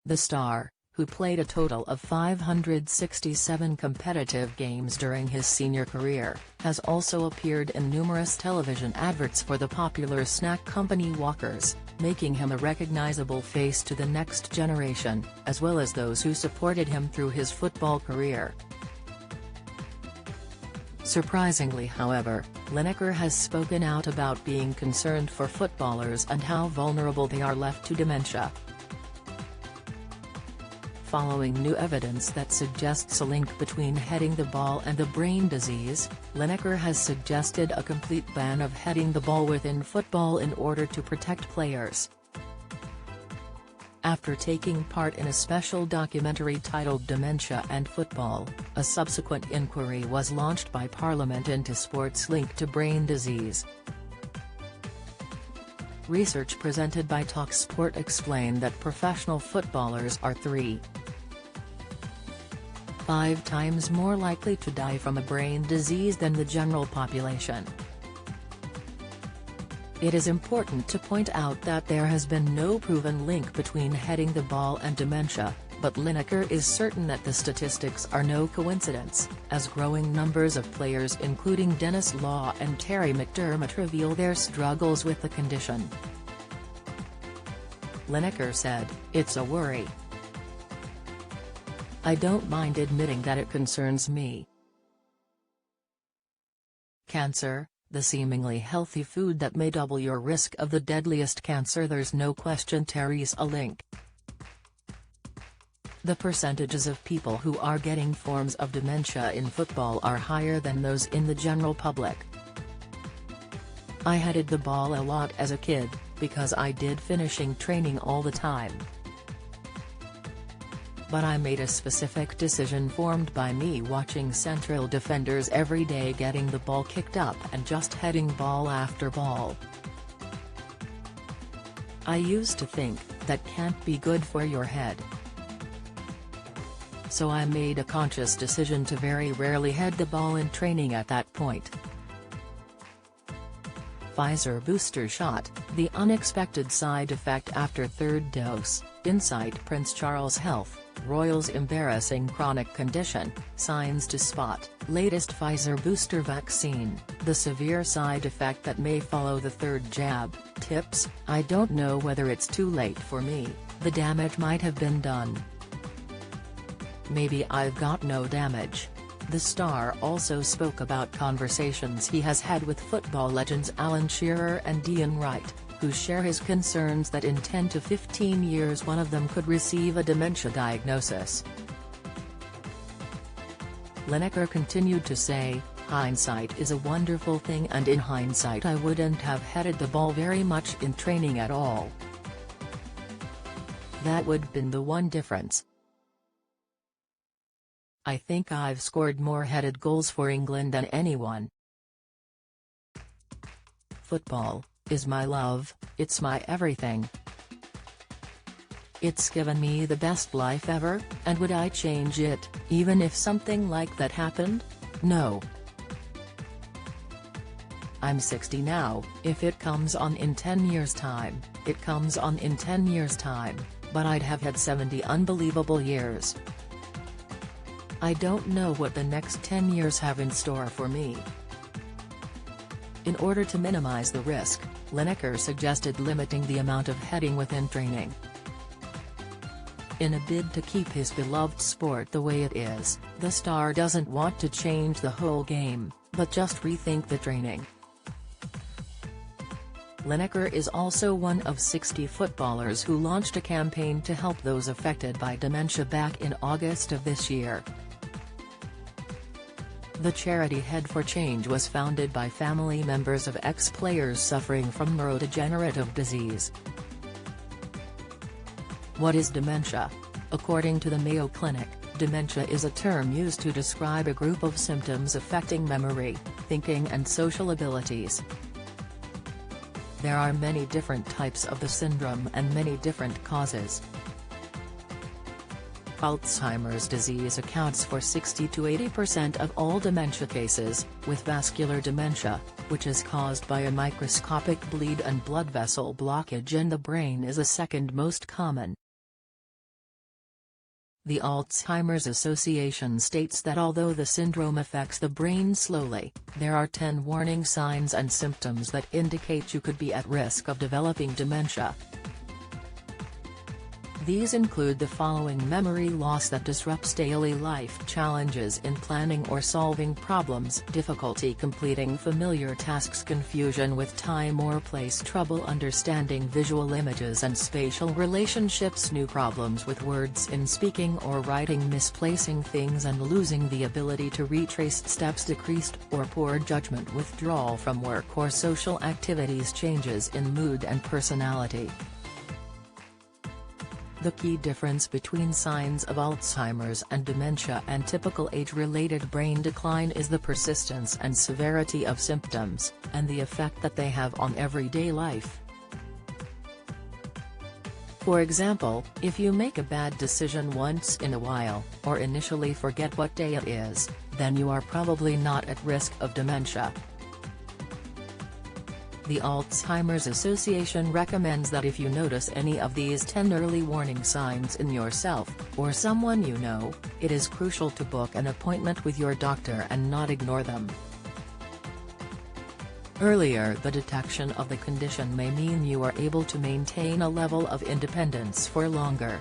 The star, who played a total of 567 competitive games during his senior career, has also appeared in numerous television adverts for the popular snack company Walkers, making him a recognizable face to the next generation, as well as those who supported him through his football career. Surprisingly, however, Lineker has spoken out about being concerned for footballers and how vulnerable they are left to dementia. Following new evidence that suggests a link between heading the ball and the brain disease, Lineker has suggested a complete ban of heading the ball within football in order to protect players. After taking part in a special documentary titled Dementia and Football, a subsequent inquiry was launched by Parliament into sports linked to brain disease. Research presented by TalkSport explained that professional footballers are 3.5 times more likely to die from a brain disease than the general population. It is important to point out that there has been no proven link between heading the ball and dementia, but Lineker is certain that the statistics are no coincidence, as growing numbers of players including Dennis Law and Terry McDermott reveal their struggles with the condition. Lineker said, "It's a worry. I don't mind admitting that it concerns me. Cancer, the seemingly healthy food that may double your risk of the deadliest cancer. There's no question there's a link. The percentages of people who are getting forms of dementia in football are higher than those in the general public. I headed the ball a lot as a kid, because I did finishing training all the time. But I made a specific decision formed by me watching central defenders every day getting the ball kicked up and just heading ball after ball. I used to think, that can't be good for your head. So I made a conscious decision to very rarely head the ball in training at that point." Pfizer booster shot, the unexpected side effect after third dose, Insight Prince Charles Health, Royals' embarrassing chronic condition, signs to spot, latest Pfizer booster vaccine, the severe side effect that may follow the third jab, tips, I don't know whether it's too late for me, the damage might have been done. Maybe I've got no damage. The star also spoke about conversations he has had with football legends Alan Shearer and Ian Wright, who share his concerns that in 10 to 15 years one of them could receive a dementia diagnosis. Lineker continued to say, "Hindsight is a wonderful thing, and in hindsight I wouldn't have headed the ball very much in training at all. That would been the one difference. I think I've scored more headed goals for England than anyone. Football is my love, it's my everything. It's given me the best life ever, and would I change it, even if something like that happened? No. I'm 60 now, if it comes on in 10 years' time, it comes on in 10 years' time, but I'd have had 70 unbelievable years. I don't know what the next 10 years have in store for me." In order to minimize the risk, Lineker suggested limiting the amount of heading within training. In a bid to keep his beloved sport the way it is, the star doesn't want to change the whole game, but just rethink the training. Lineker is also one of 60 footballers who launched a campaign to help those affected by dementia back in August of this year. The charity Head for Change was founded by family members of ex-players suffering from neurodegenerative disease. What is dementia? According to the Mayo Clinic, dementia is a term used to describe a group of symptoms affecting memory, thinking and social abilities. There are many different types of the syndrome and many different causes. Alzheimer's disease accounts for 60 to 80% of all dementia cases, with vascular dementia, which is caused by a microscopic bleed and blood vessel blockage in the brain, is the second most common. The Alzheimer's Association states that although the syndrome affects the brain slowly, there are 10 warning signs and symptoms that indicate you could be at risk of developing dementia. These include the following: memory loss that disrupts daily life, challenges in planning or solving problems, difficulty completing familiar tasks, confusion with time or place, trouble understanding visual images and spatial relationships, new problems with words in speaking or writing, misplacing things and losing the ability to retrace steps, decreased or poor judgment, withdrawal from work or social activities, changes in mood and personality. The key difference between signs of Alzheimer's and dementia and typical age-related brain decline is the persistence and severity of symptoms, and the effect that they have on everyday life. For example, if you make a bad decision once in a while, or initially forget what day it is, then you are probably not at risk of dementia. The Alzheimer's Association recommends that if you notice any of these 10 early warning signs in yourself, or someone you know, it is crucial to book an appointment with your doctor and not ignore them. Earlier the detection of the condition may mean you are able to maintain a level of independence for longer.